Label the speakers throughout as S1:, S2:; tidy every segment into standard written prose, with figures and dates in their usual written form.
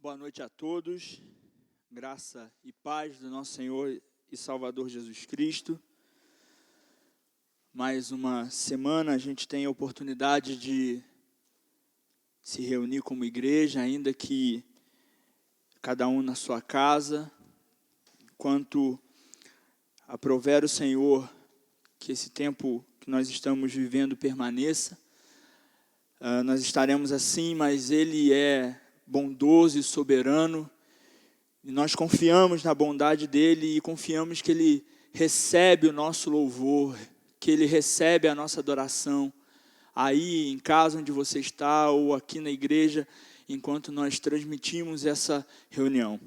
S1: Boa noite a todos, graça e paz do nosso Senhor e Salvador Jesus Cristo. Mais uma semana a gente tem a oportunidade de se reunir como igreja, ainda que cada um na sua casa, enquanto aprover o Senhor que esse tempo que nós estamos vivendo permaneça. Nós estaremos assim, mas Ele é bondoso e soberano, e nós confiamos na bondade dEle e confiamos que Ele recebe o nosso louvor, que Ele recebe a nossa adoração, aí em casa onde você está ou aqui na igreja, enquanto nós transmitimos essa reunião.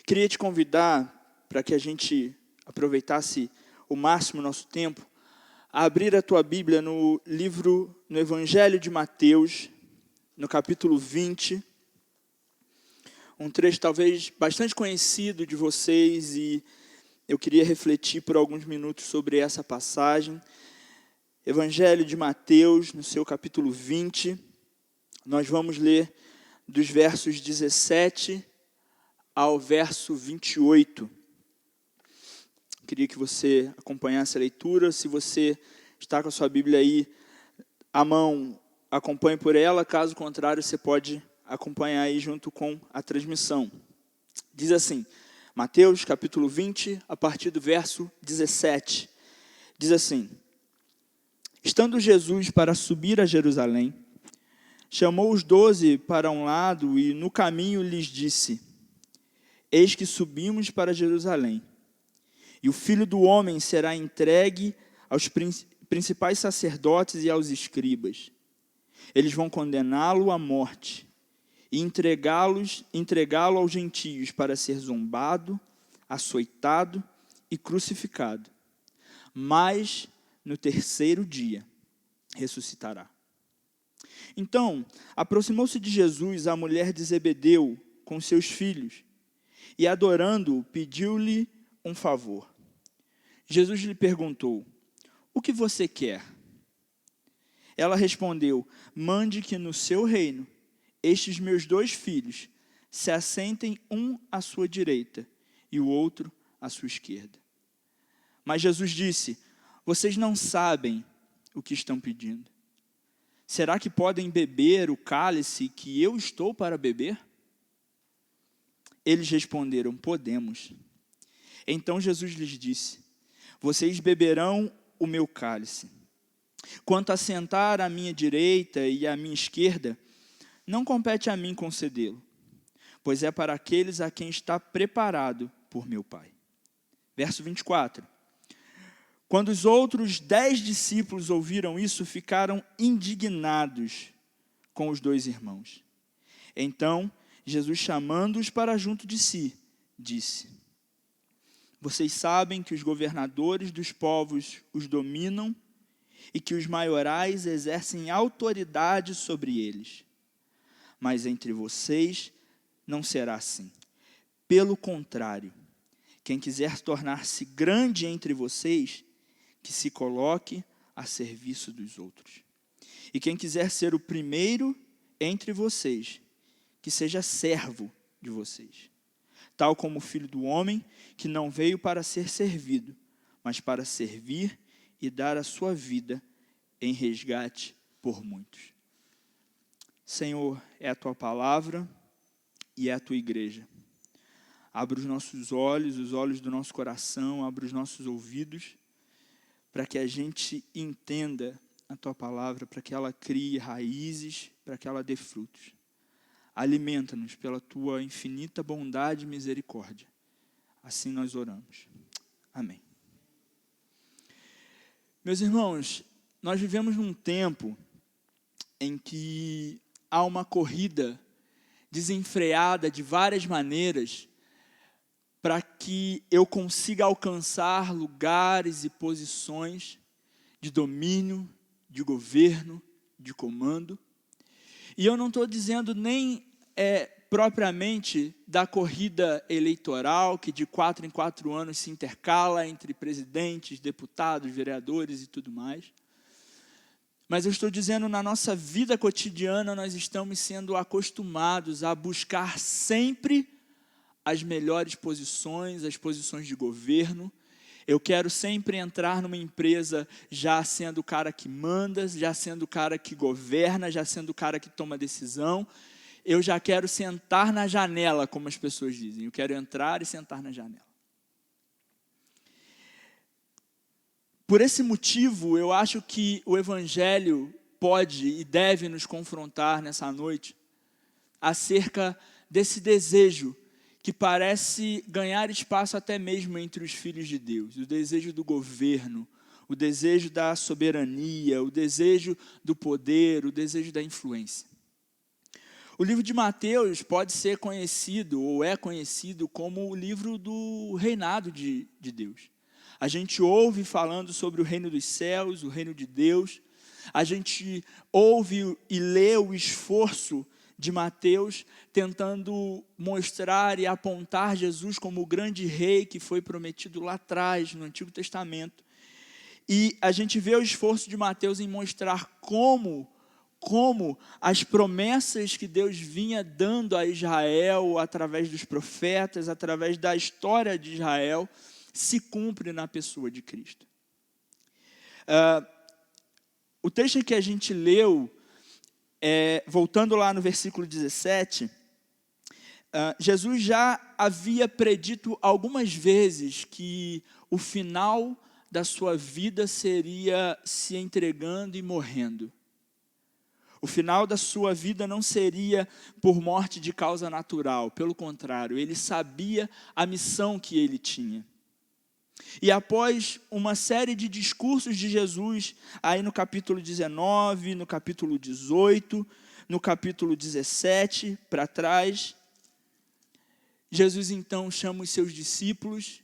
S1: Queria te convidar para que a gente aproveitasse o máximo nosso tempo, a abrir a tua Bíblia no Evangelho de Mateus, no capítulo 20, um trecho talvez bastante conhecido de vocês, e eu queria refletir por alguns minutos sobre essa passagem. Evangelho de Mateus, no seu capítulo 20, nós vamos ler dos versos 17 ao verso 28. Queria que você acompanhasse a leitura. Se você está com a sua Bíblia aí à mão, acompanhe por ela, caso contrário, você pode acompanhar aí junto com a transmissão. Diz assim, Mateus capítulo 20, a partir do verso 17. Diz assim: Estando Jesus para subir a Jerusalém, chamou os 12 para um lado e no caminho lhes disse: Eis que subimos para Jerusalém, e o Filho do Homem será entregue aos principais sacerdotes e aos escribas. Eles vão condená-lo à morte e entregá-lo aos gentios para ser zombado, açoitado e crucificado. Mas no terceiro dia ressuscitará. Então, aproximou-se de Jesus a mulher de Zebedeu com seus filhos e, adorando-o, pediu-lhe um favor. Jesus lhe perguntou: O que você quer? Ela respondeu: Mande que no seu reino estes meus 2 filhos se assentem, um à sua direita e o outro à sua esquerda. Mas Jesus disse: Vocês não sabem o que estão pedindo. Será que podem beber o cálice que eu estou para beber? Eles responderam: Podemos. Então Jesus lhes disse: Vocês beberão o meu cálice. Quanto a sentar à minha direita e à minha esquerda, não compete a mim concedê-lo, pois é para aqueles a quem está preparado por meu Pai. Verso 24. Quando os outros 10 discípulos ouviram isso, ficaram indignados com os 2 irmãos. Então, Jesus, chamando-os para junto de si, disse: Vocês sabem que os governadores dos povos os dominam e que os maiorais exercem autoridade sobre eles. Mas entre vocês não será assim. Pelo contrário, quem quiser tornar-se grande entre vocês, que se coloque a serviço dos outros. E quem quiser ser o primeiro entre vocês, que seja servo de vocês. Tal como o Filho do Homem, que não veio para ser servido, mas para servir e dar a sua vida em resgate por muitos. Senhor, é a tua palavra e é a tua igreja. Abre os nossos olhos, os olhos do nosso coração, abre os nossos ouvidos, para que a gente entenda a tua palavra, para que ela crie raízes, para que ela dê frutos. Alimenta-nos pela tua infinita bondade e misericórdia. Assim nós oramos. Amém. Meus irmãos, nós vivemos num tempo em que há uma corrida desenfreada de várias maneiras para que eu consiga alcançar lugares e posições de domínio, de governo, de comando. E eu não estou dizendo nem propriamente da corrida eleitoral, que de 4 em 4 anos se intercala entre presidentes, deputados, vereadores e tudo mais. Mas eu estou dizendo, na nossa vida cotidiana, nós estamos sendo acostumados a buscar sempre as melhores posições, as posições de governo. Eu quero sempre entrar numa empresa já sendo o cara que manda, já sendo o cara que governa, já sendo o cara que toma decisão. Eu já quero sentar na janela, como as pessoas dizem. Eu quero entrar e sentar na janela. Por esse motivo, eu acho que o Evangelho pode e deve nos confrontar nessa noite acerca desse desejo que parece ganhar espaço até mesmo entre os filhos de Deus. O desejo do governo, o desejo da soberania, o desejo do poder, o desejo da influência. O livro de Mateus pode ser conhecido, ou é conhecido, como o livro do reinado de Deus. A gente ouve falando sobre o reino dos céus, o reino de Deus. A gente ouve e lê o esforço de Mateus tentando mostrar e apontar Jesus como o grande rei que foi prometido lá atrás, no Antigo Testamento. E a gente vê o esforço de Mateus em mostrar como as promessas que Deus vinha dando a Israel através dos profetas, através da história de Israel, se cumpre na pessoa de Cristo. O texto que a gente leu, voltando lá no versículo 17, Jesus já havia predito algumas vezes que o final da sua vida seria se entregando e morrendo. O final da sua vida não seria por morte de causa natural, pelo contrário, ele sabia a missão que ele tinha. E após uma série de discursos de Jesus, aí no capítulo 19, no capítulo 18, no capítulo 17, para trás, Jesus então chama os seus discípulos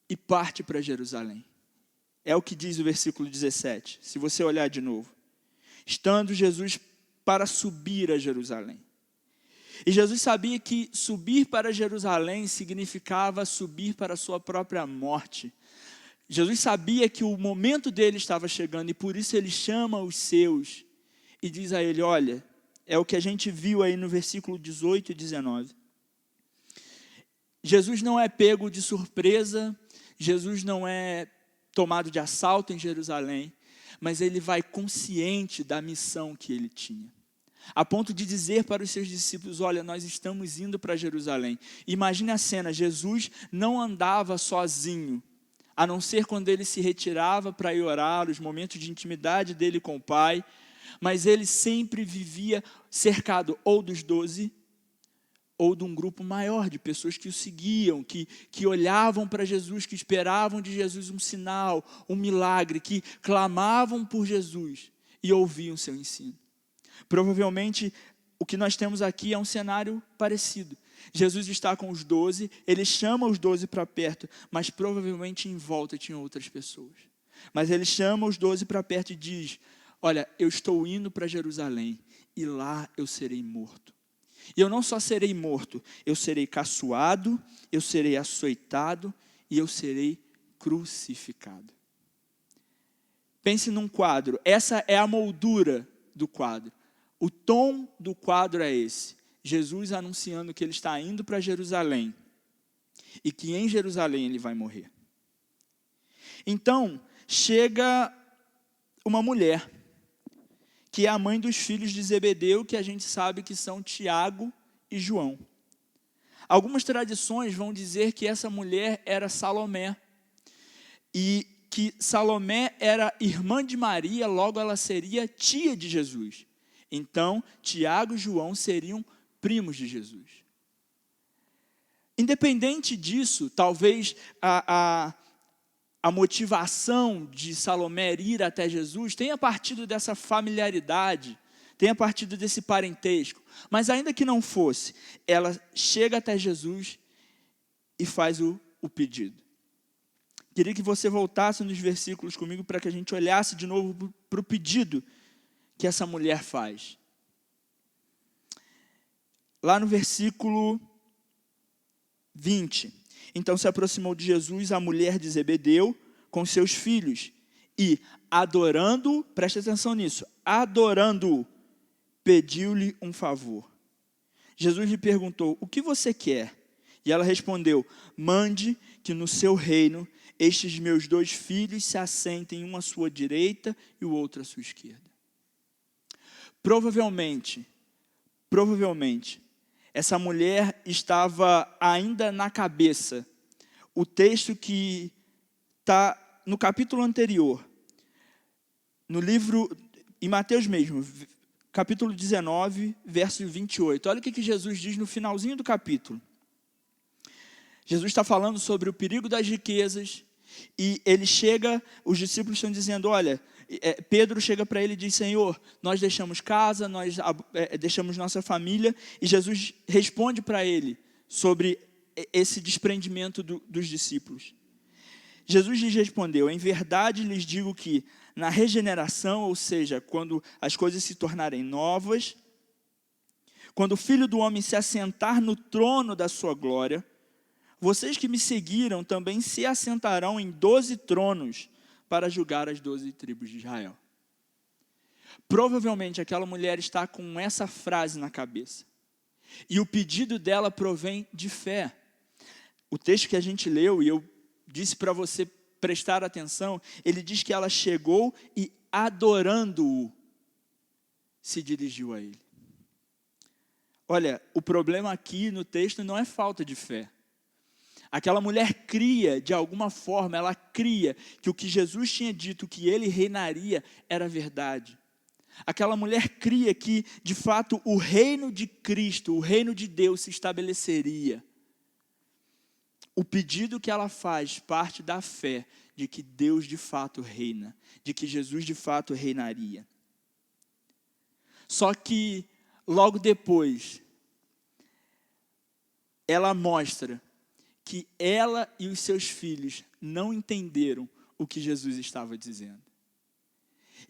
S1: e parte para Jerusalém. É o que diz o versículo 17, se você olhar de novo. Estando Jesus para subir a Jerusalém. E Jesus sabia que subir para Jerusalém significava subir para a sua própria morte. Jesus sabia que o momento dele estava chegando e por isso ele chama os seus e diz a ele, olha, é o que a gente viu aí no versículo 18 e 19. Jesus não é pego de surpresa, Jesus não é tomado de assalto em Jerusalém, mas ele vai consciente da missão que ele tinha. A ponto de dizer para os seus discípulos, olha, nós estamos indo para Jerusalém. Imagine a cena, Jesus não andava sozinho, a não ser quando ele se retirava para ir orar, os momentos de intimidade dele com o Pai, mas ele sempre vivia cercado ou dos 12, ou de um grupo maior de pessoas que o seguiam, que olhavam para Jesus, que esperavam de Jesus um sinal, um milagre, que clamavam por Jesus e ouviam seu ensino. Provavelmente, o que nós temos aqui é um cenário parecido. Jesus está com os 12, ele chama os 12 para perto, mas provavelmente em volta tinham outras pessoas. Mas ele chama os 12 para perto e diz, olha, eu estou indo para Jerusalém e lá eu serei morto. E eu não só serei morto, eu serei caçoado, eu serei açoitado e eu serei crucificado. Pense num quadro, essa é a moldura do quadro. O tom do quadro é esse. Jesus anunciando que ele está indo para Jerusalém e que em Jerusalém ele vai morrer. Então, chega uma mulher, que é a mãe dos filhos de Zebedeu, que a gente sabe que são Tiago e João. Algumas tradições vão dizer que essa mulher era Salomé, e que Salomé era irmã de Maria, logo ela seria tia de Jesus. Então, Tiago e João seriam primos de Jesus. Independente disso, talvez a motivação de Salomé ir até Jesus tenha partido dessa familiaridade, tenha partido desse parentesco. Mas ainda que não fosse, ela chega até Jesus e faz o pedido. Queria que você voltasse nos versículos comigo para que a gente olhasse de novo para o pedido que essa mulher faz. Lá no versículo 20. Então se aproximou de Jesus a mulher de Zebedeu com seus filhos E, adorando, preste atenção nisso, adorando-o, pediu-lhe um favor. Jesus lhe perguntou, o que você quer? E ela respondeu, mande que no seu reino estes meus 2 filhos se assentem, um à sua direita e o outro à sua esquerda. Provavelmente, essa mulher estava ainda na cabeça o texto que está no capítulo anterior, no livro, em Mateus mesmo, capítulo 19, verso 28. Olha o que Jesus diz no finalzinho do capítulo. Jesus está falando sobre o perigo das riquezas, e ele chega, os discípulos estão dizendo, olha, Pedro chega para ele e diz, Senhor, nós deixamos casa, nós deixamos nossa família, e Jesus responde para ele sobre esse desprendimento dos discípulos. Jesus lhes respondeu, em verdade lhes digo que na regeneração, ou seja, quando as coisas se tornarem novas, quando o Filho do Homem se assentar no trono da sua glória, vocês que me seguiram também se assentarão em 12 tronos para julgar as 12 tribos de Israel. Provavelmente aquela mulher está com essa frase na cabeça. E o pedido dela provém de fé. O texto que a gente leu, e eu disse para você prestar atenção, ele diz que ela chegou e, adorando-o, se dirigiu a ele. Olha, o problema aqui no texto não é falta de fé. Aquela mulher cria, de alguma forma, ela cria que o que Jesus tinha dito, que ele reinaria, era verdade. Aquela mulher cria que, de fato, o reino de Cristo, o reino de Deus se estabeleceria. O pedido que ela faz parte da fé de que Deus de fato reina, de que Jesus de fato reinaria. Só que, logo depois, ela mostra que ela e os seus filhos não entenderam o que Jesus estava dizendo.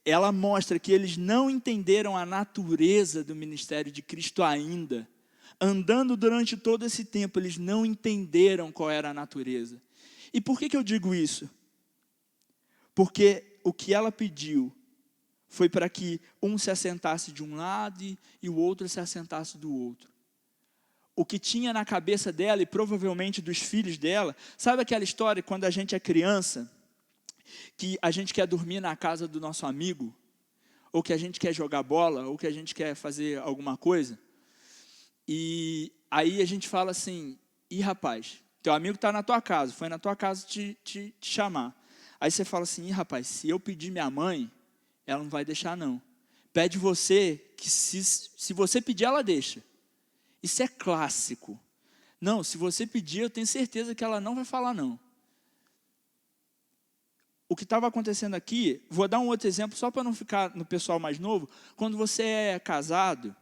S1: Ela mostra que eles não entenderam a natureza do ministério de Cristo ainda. Andando durante todo esse tempo, eles não entenderam qual era a natureza. E por que eu digo isso? Porque o que ela pediu foi para que um se assentasse de um lado e o outro se assentasse do outro. O que tinha na cabeça dela e provavelmente dos filhos dela, sabe aquela história quando a gente é criança, que a gente quer dormir na casa do nosso amigo, ou que a gente quer jogar bola, ou que a gente quer fazer alguma coisa, e aí a gente fala assim, rapaz, teu amigo está na tua casa, foi na tua casa te chamar. Aí você fala assim, rapaz, se eu pedir minha mãe, ela não vai deixar não. Pede você, que se você pedir, ela deixa. Isso é clássico. Não, se você pedir, eu tenho certeza que ela não vai falar não. O que estava acontecendo aqui, vou dar um outro exemplo, só para não ficar no pessoal mais novo. Quando você é casado,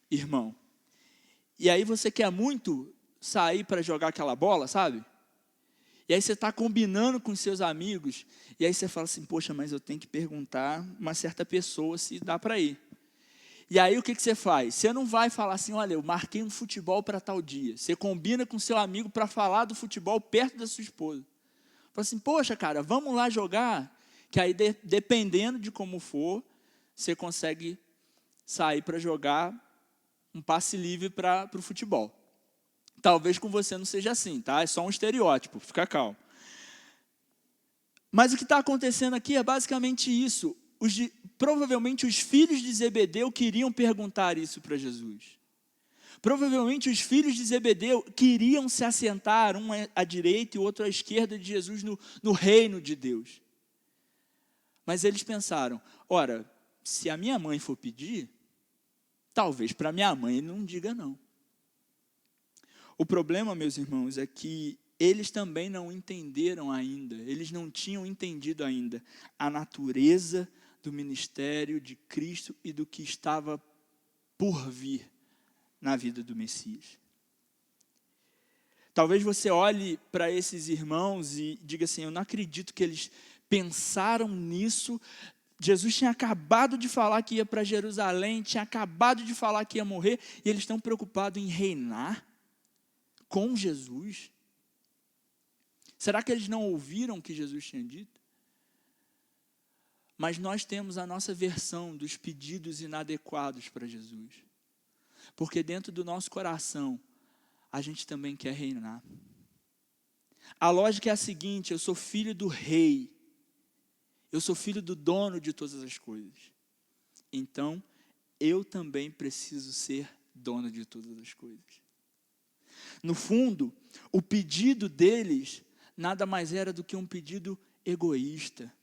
S1: irmão, e aí você quer muito sair para jogar aquela bola, sabe? E aí você está combinando com seus amigos, e aí você fala assim, poxa, mas eu tenho que perguntar uma certa pessoa se dá para ir. E aí o que você faz? Você não vai falar assim, olha, eu marquei um futebol para tal dia. Você combina com seu amigo para falar do futebol perto da sua esposa. Fala assim, poxa, cara, vamos lá jogar? Que aí, dependendo de como for, você consegue sair para jogar um passe livre para o futebol. Talvez com você não seja assim, tá? É só um estereótipo, fica calmo. Mas o que está acontecendo aqui é basicamente isso. Provavelmente os filhos de Zebedeu queriam perguntar isso para Jesus. Provavelmente os filhos de Zebedeu queriam se assentar, um à direita e o outro à esquerda de Jesus no reino de Deus. Mas eles pensaram, ora, se a minha mãe for pedir, talvez para minha mãe ele não diga não. O problema, meus irmãos, é que eles também não entenderam ainda, eles não tinham entendido ainda a natureza do ministério de Cristo e do que estava por vir na vida do Messias. Talvez você olhe para esses irmãos e diga assim, eu não acredito que eles pensaram nisso. Jesus tinha acabado de falar que ia para Jerusalém, tinha acabado de falar que ia morrer, e eles estão preocupados em reinar com Jesus. Será que eles não ouviram o que Jesus tinha dito? Mas nós temos a nossa versão dos pedidos inadequados para Jesus. Porque dentro do nosso coração, a gente também quer reinar. A lógica é a seguinte: eu sou filho do rei. Eu sou filho do dono de todas as coisas. Então, eu também preciso ser dono de todas as coisas. No fundo, o pedido deles nada mais era do que um pedido egoísta.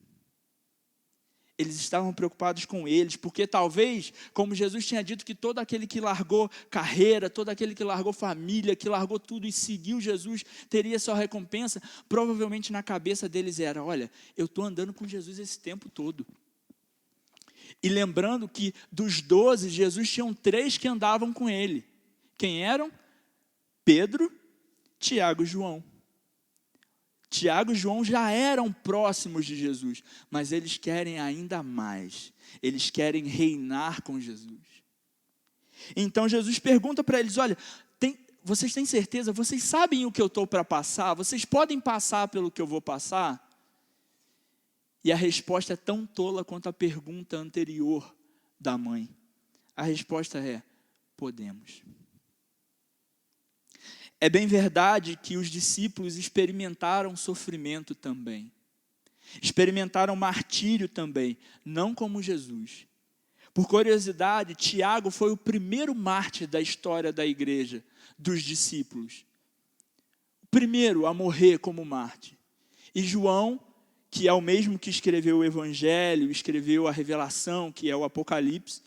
S1: Eles estavam preocupados com eles, porque talvez, como Jesus tinha dito, que todo aquele que largou carreira, todo aquele que largou família, que largou tudo e seguiu Jesus, teria sua recompensa. Provavelmente na cabeça deles era: olha, eu estou andando com Jesus esse tempo todo. E lembrando que dos 12, Jesus tinha 3 que andavam com ele. Quem eram? Pedro, Tiago e João. Tiago e João já eram próximos de Jesus, mas eles querem ainda mais. Eles querem reinar com Jesus. Então Jesus pergunta para eles: olha, vocês têm certeza? Vocês sabem o que eu estou para passar? Vocês podem passar pelo que eu vou passar? E a resposta é tão tola quanto a pergunta anterior da mãe. A resposta é: podemos. É bem verdade que os discípulos experimentaram sofrimento também. Experimentaram martírio também, não como Jesus. Por curiosidade, Tiago foi o primeiro mártir da história da igreja, dos discípulos. O primeiro a morrer como mártir. E João, que é o mesmo que escreveu o Evangelho, escreveu a Revelação, que é o Apocalipse,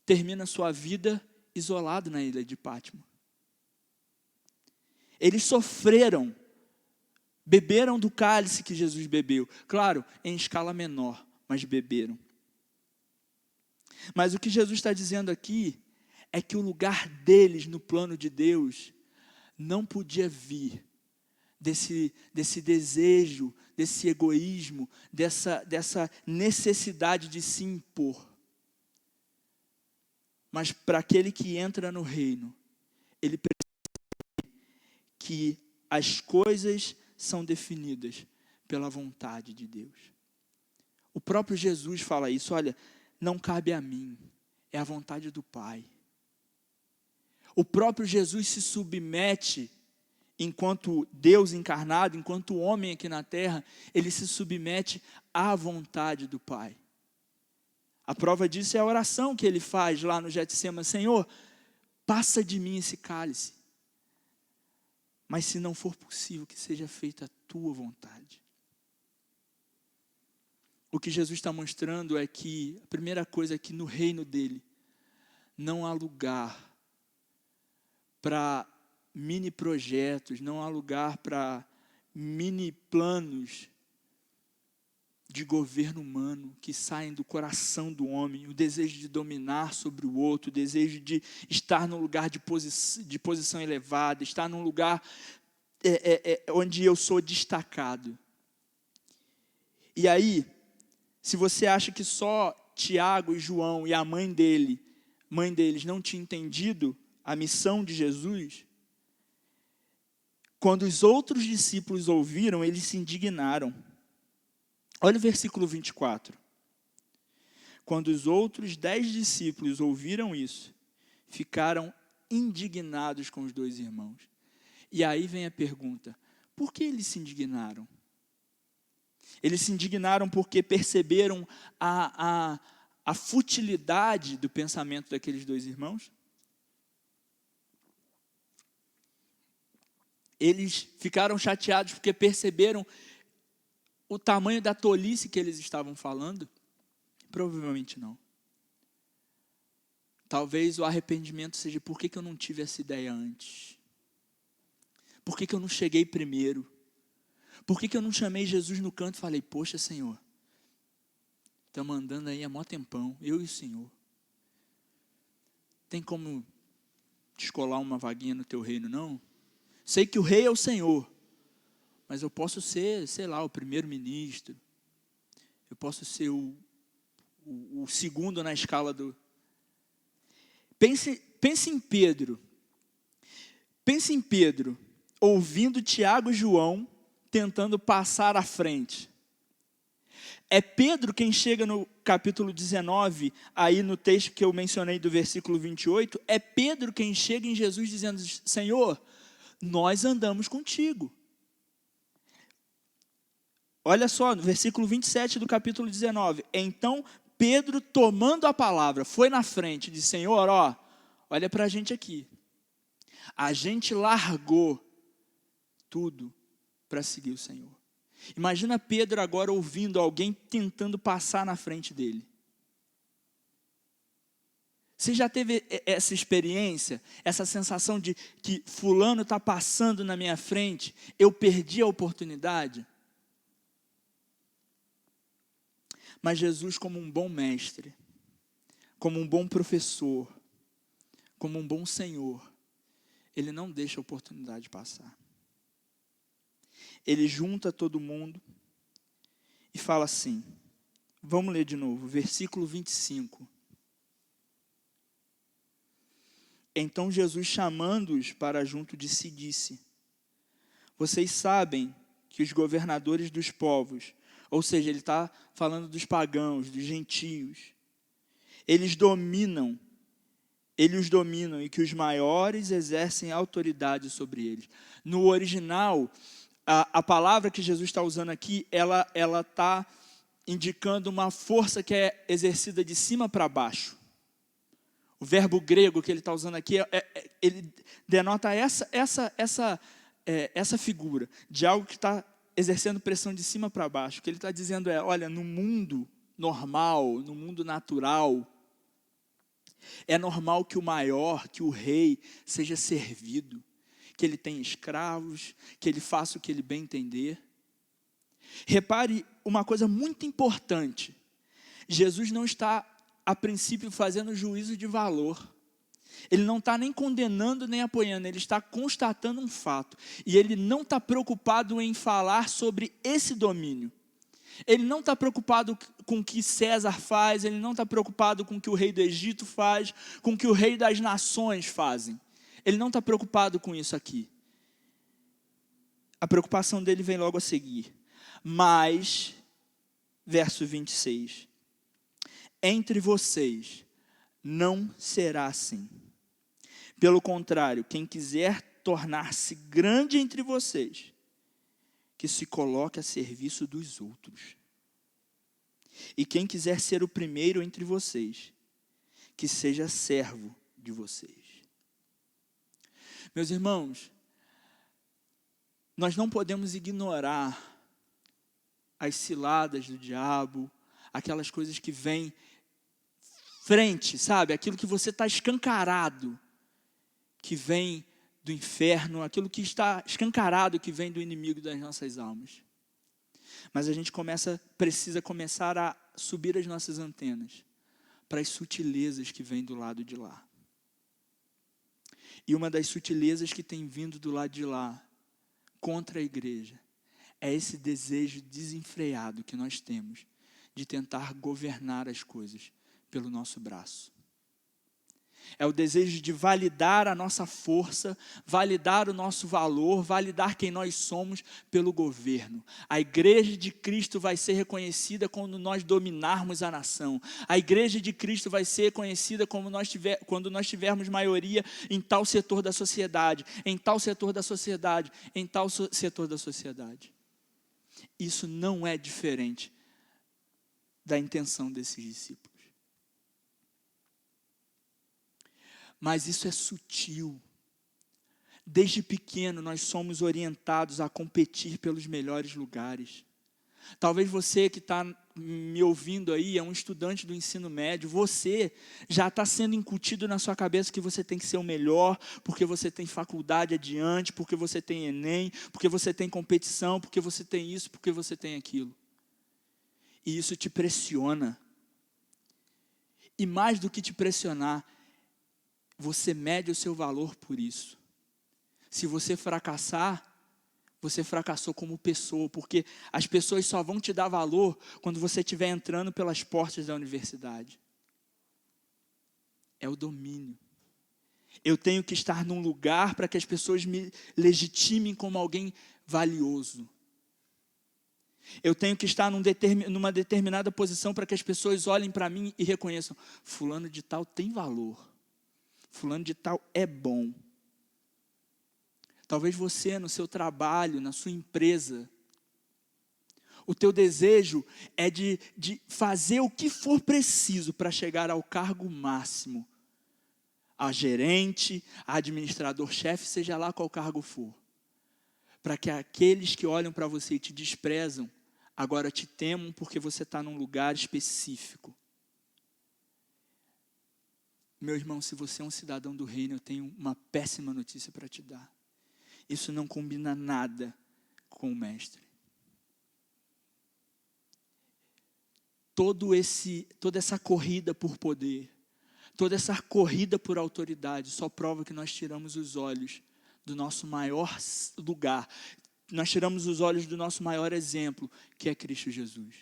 S1: termina sua vida isolado na ilha de Patmos. Eles sofreram, beberam do cálice que Jesus bebeu. Claro, em escala menor, mas beberam. Mas o que Jesus está dizendo aqui é que o lugar deles no plano de Deus não podia vir desse desejo, desse egoísmo, dessa necessidade de se impor. Mas para aquele que entra no reino, ele precisa que as coisas são definidas pela vontade de Deus. O próprio Jesus fala isso: olha, não cabe a mim, é a vontade do Pai. O próprio Jesus se submete, enquanto Deus encarnado, enquanto homem aqui na terra, ele se submete à vontade do Pai. A prova disso é a oração que ele faz lá no Getsêmani: Senhor, passa de mim esse cálice. Mas se não for possível, que seja feita a tua vontade. O que Jesus está mostrando é que a primeira coisa é que no reino dele não há lugar para mini projetos, não há lugar para mini planos de governo humano que saem do coração do homem, o desejo de dominar sobre o outro, o desejo de estar num lugar de posição elevada, estar num lugar onde eu sou destacado. E aí, se você acha que só Tiago e João e a mãe deles não tinham entendido a missão de Jesus, quando os outros discípulos ouviram, eles se indignaram. Olha o versículo 24. Quando os outros 10 discípulos ouviram isso, ficaram indignados com os 2 irmãos. E aí vem a pergunta: por que eles se indignaram? Eles se indignaram porque perceberam a futilidade do pensamento daqueles 2 irmãos? Eles ficaram chateados porque perceberam o tamanho da tolice que eles estavam falando? Provavelmente não. Talvez o arrependimento seja: por que eu não tive essa ideia antes? Por que eu não cheguei primeiro? Por que eu não chamei Jesus no canto e falei: poxa, Senhor, estamos andando aí há mó tempão, eu e o Senhor. Tem como descolar uma vaguinha no teu reino, não? Sei que o rei é o Senhor, mas eu posso ser, sei lá, o primeiro-ministro. Eu posso ser o segundo na escala do... Pense em Pedro. Pense em Pedro, ouvindo Tiago e João tentando passar à frente. É Pedro quem chega no capítulo 19, aí no texto que eu mencionei do versículo 28, é Pedro quem chega em Jesus dizendo: Senhor, nós andamos contigo. Olha só, no versículo 27 do capítulo 19. Então Pedro, tomando a palavra, foi na frente e disse: Senhor, olha para a gente aqui. A gente largou tudo para seguir o Senhor. Imagina Pedro agora ouvindo alguém tentando passar na frente dele. Você já teve essa experiência, essa sensação de que fulano está passando na minha frente, eu perdi a oportunidade? Mas Jesus, como um bom mestre, como um bom professor, como um bom Senhor, Ele não deixa a oportunidade passar. Ele junta todo mundo e fala assim, vamos ler de novo, versículo 25. Então Jesus, chamando-os para junto de si, disse: vocês sabem que os governadores dos povos, ou seja, ele está falando dos pagãos, dos gentios, eles os dominam e que os maiores exercem autoridade sobre eles. No original, a palavra que Jesus está usando aqui, ela está indicando uma força que é exercida de cima para baixo. O verbo grego que ele está usando aqui, ele denota essa figura de algo que está exercendo pressão de cima para baixo. O que ele está dizendo é, olha, no mundo normal, no mundo natural, é normal que o maior, que o rei, seja servido, que ele tenha escravos, que ele faça o que ele bem entender. Repare uma coisa muito importante. Jesus não está, a princípio, fazendo juízo de valor. Ele não está nem condenando, nem apoiando, ele está constatando um fato. E ele não está preocupado em falar sobre esse domínio. Ele não está preocupado com o que César faz, ele não está preocupado com o que o rei do Egito faz, com o que o rei das nações fazem. Ele não está preocupado com isso aqui. A preocupação dele vem logo a seguir. Mas, verso 26, entre vocês não será assim. Pelo contrário, quem quiser tornar-se grande entre vocês, que se coloque a serviço dos outros. E quem quiser ser o primeiro entre vocês, que seja servo de vocês. Meus irmãos, nós não podemos ignorar as ciladas do diabo, aquelas coisas que vêm frente, sabe? Aquilo que você está escancarado, que vem do inferno, aquilo que está escancarado, que vem do inimigo das nossas almas. Mas a gente precisa começar a subir as nossas antenas para as sutilezas que vêm do lado de lá. E uma das sutilezas que tem vindo do lado de lá, contra a igreja, é esse desejo desenfreado que nós temos de tentar governar as coisas pelo nosso braço. É o desejo de validar a nossa força, validar o nosso valor, validar quem nós somos pelo governo. A igreja de Cristo vai ser reconhecida quando nós dominarmos a nação. A igreja de Cristo vai ser reconhecida quando nós tivermos maioria em tal setor da sociedade, em tal setor da sociedade, em tal setor da sociedade. Isso não é diferente da intenção desses discípulos. Mas isso é sutil. Desde pequeno nós somos orientados a competir pelos melhores lugares. Talvez você que está me ouvindo aí, é um estudante do ensino médio, você já está sendo incutido na sua cabeça que você tem que ser o melhor, porque você tem faculdade adiante, porque você tem Enem, porque você tem competição, porque você tem isso, porque você tem aquilo. E isso te pressiona. E mais do que te pressionar, você mede o seu valor por isso. Se você fracassar, você fracassou como pessoa, porque as pessoas só vão te dar valor quando você estiver entrando pelas portas da universidade. É o domínio. Eu tenho que estar num lugar para que as pessoas me legitimem como alguém valioso. Eu tenho que estar numa determinada posição para que as pessoas olhem para mim e reconheçam: fulano de tal tem valor, fulano de tal é bom. Talvez você, no seu trabalho, na sua empresa, o teu desejo é de fazer o que for preciso para chegar ao cargo máximo, a gerente, a administrador-chefe, seja lá qual cargo for, para que aqueles que olham para você e te desprezam, agora te temam porque você está num lugar específico. Meu irmão, se você é um cidadão do reino, eu tenho uma péssima notícia para te dar. Isso não combina nada com o mestre. Toda essa corrida por poder, toda essa corrida por autoridade, só prova que nós tiramos os olhos do nosso maior lugar. Nós tiramos os olhos do nosso maior exemplo, que é Cristo Jesus.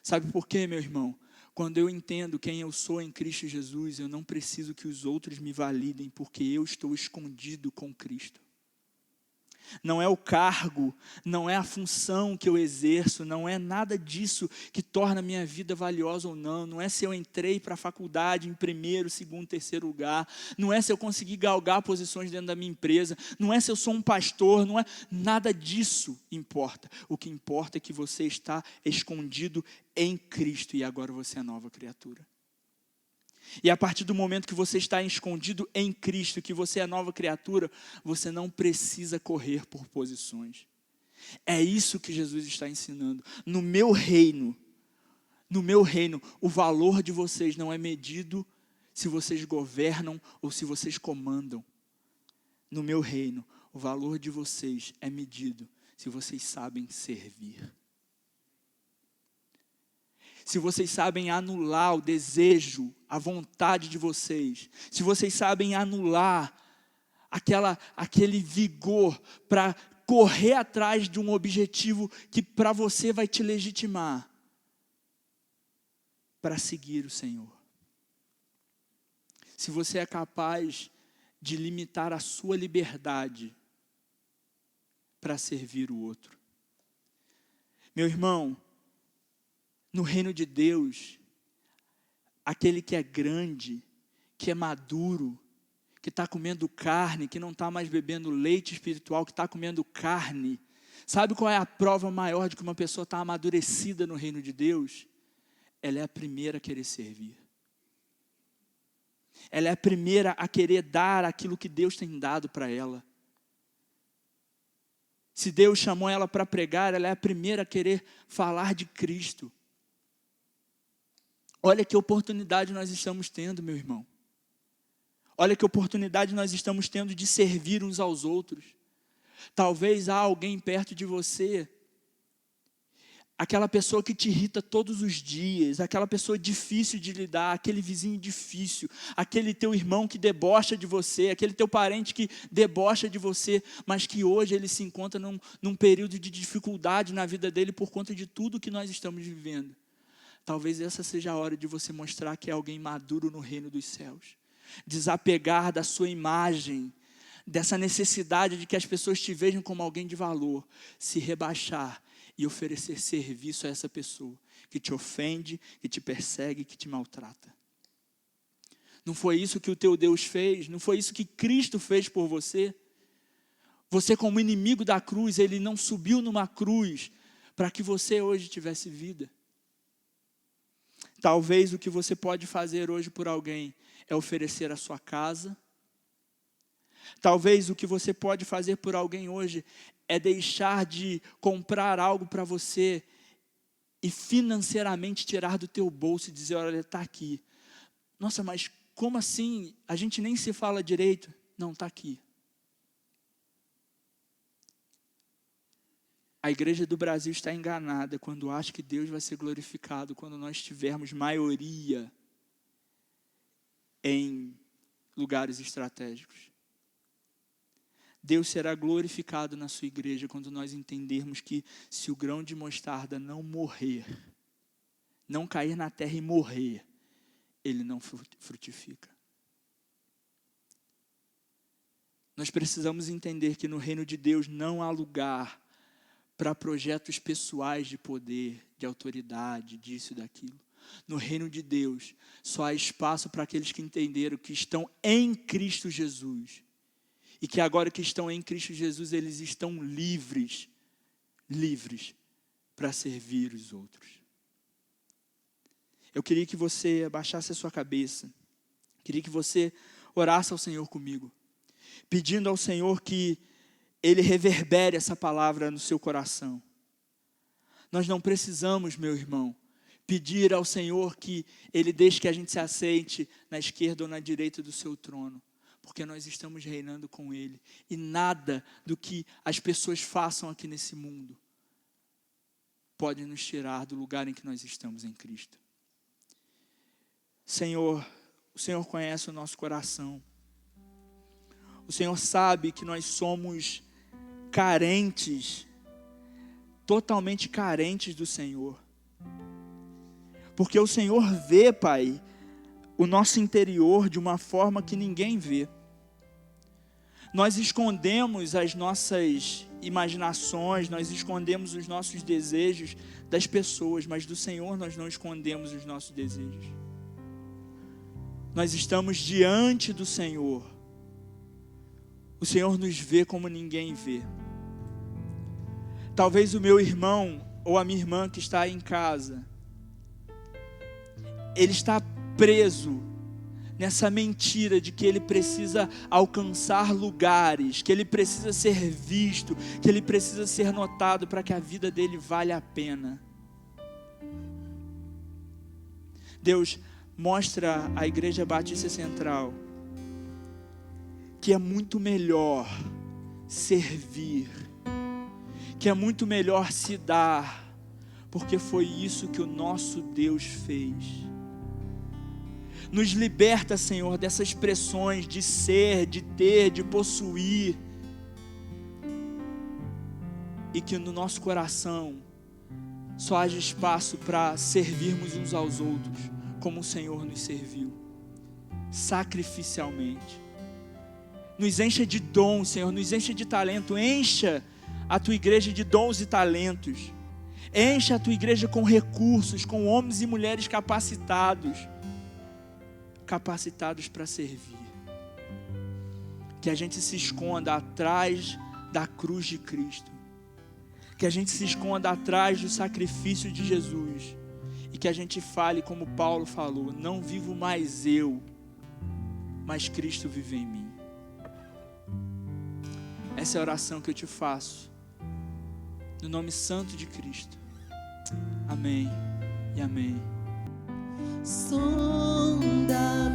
S1: Sabe por quê, meu irmão? Quando eu entendo quem eu sou em Cristo Jesus, eu não preciso que os outros me validem, porque eu estou escondido com Cristo. Não é o cargo, não é a função que eu exerço, não é nada disso que torna a minha vida valiosa ou não. Não é se eu entrei para a faculdade em primeiro, segundo, terceiro lugar. Não é se eu consegui galgar posições dentro da minha empresa. Não é se eu sou um pastor, não é nada disso importa. O que importa é que você está escondido em Cristo e agora você é nova criatura. E a partir do momento que você está escondido em Cristo, que você é nova criatura, você não precisa correr por posições. É isso que Jesus está ensinando. No meu reino, o valor de vocês não é medido se vocês governam ou se vocês comandam. No meu reino, o valor de vocês é medido se vocês sabem servir. Se vocês sabem anular o desejo, a vontade de vocês, se vocês sabem anular aquele vigor para correr atrás de um objetivo que para você vai te legitimar para seguir o Senhor. Se você é capaz de limitar a sua liberdade para servir o outro. Meu irmão, no reino de Deus, aquele que é grande, que é maduro, que está comendo carne, que não está mais bebendo leite espiritual, que está comendo carne. Sabe qual é a prova maior de que uma pessoa está amadurecida no reino de Deus? Ela é a primeira a querer servir. Ela é a primeira a querer dar aquilo que Deus tem dado para ela. Se Deus chamou ela para pregar, ela é a primeira a querer falar de Cristo. Olha que oportunidade nós estamos tendo, meu irmão. Olha que oportunidade nós estamos tendo de servir uns aos outros. Talvez há alguém perto de você, aquela pessoa que te irrita todos os dias, aquela pessoa difícil de lidar, aquele vizinho difícil, aquele teu irmão que debocha de você, aquele teu parente que debocha de você, mas que hoje ele se encontra num período de dificuldade na vida dele por conta de tudo que nós estamos vivendo. Talvez essa seja a hora de você mostrar que é alguém maduro no reino dos céus. Desapegar da sua imagem, dessa necessidade de que as pessoas te vejam como alguém de valor. Se rebaixar e oferecer serviço a essa pessoa que te ofende, que te persegue, que te maltrata. Não foi isso que o teu Deus fez? Não foi isso que Cristo fez por você? Você, como inimigo da cruz, Ele não subiu numa cruz para que você hoje tivesse vida. Talvez o que você pode fazer hoje por alguém é oferecer a sua casa. Talvez o que você pode fazer por alguém hoje é deixar de comprar algo para você e financeiramente tirar do teu bolso e dizer: olha, está aqui. Nossa, mas como assim? A gente nem se fala direito. Não, está aqui. A igreja do Brasil está enganada quando acha que Deus vai ser glorificado quando nós tivermos maioria em lugares estratégicos. Deus será glorificado na sua igreja quando nós entendermos que se o grão de mostarda não morrer, não cair na terra e morrer, ele não frutifica. Nós precisamos entender que no reino de Deus não há lugar para projetos pessoais de poder, de autoridade, disso e daquilo. No reino de Deus, só há espaço para aqueles que entenderam que estão em Cristo Jesus. E que agora que estão em Cristo Jesus, eles estão livres para servir os outros. Eu queria que você abaixasse a sua cabeça. Queria que você orasse ao Senhor comigo, pedindo ao Senhor que Ele reverbere essa palavra no seu coração. Nós não precisamos, meu irmão, pedir ao Senhor que Ele deixe que a gente se assente na esquerda ou na direita do seu trono, porque nós estamos reinando com Ele, e nada do que as pessoas façam aqui nesse mundo pode nos tirar do lugar em que nós estamos em Cristo. Senhor, o Senhor conhece o nosso coração. O Senhor sabe que nós somos carentes, totalmente carentes do Senhor. Porque o Senhor vê, Pai, o nosso interior de uma forma que ninguém vê. Nós escondemos as nossas imaginações, nós escondemos os nossos desejos das pessoas, mas do Senhor nós não escondemos os nossos desejos. Nós estamos diante do Senhor. O Senhor nos vê como ninguém vê. Talvez o meu irmão ou a minha irmã que está aí em casa, ele está preso nessa mentira de que ele precisa alcançar lugares, que ele precisa ser visto, que ele precisa ser notado para que a vida dele valha a pena. Deus, mostra à Igreja Batista Central que é muito melhor servir, que é muito melhor se dar, porque foi isso que o nosso Deus fez. Nos liberta, Senhor, dessas pressões de ser, de ter, de possuir, e que no nosso coração só haja espaço para servirmos uns aos outros, como o Senhor nos serviu, sacrificialmente. Nos encha de dom, Senhor, nos encha de talento, encha a tua igreja de dons e talentos, encha a tua igreja com recursos, com homens e mulheres capacitados para servir. Que a gente se esconda atrás da cruz de Cristo, que a gente se esconda atrás do sacrifício de Jesus, e que a gente fale como Paulo falou: não vivo mais eu, mas Cristo vive em mim. Essa é a oração que eu te faço, no nome santo de Cristo. Amém e amém.
S2: Sonda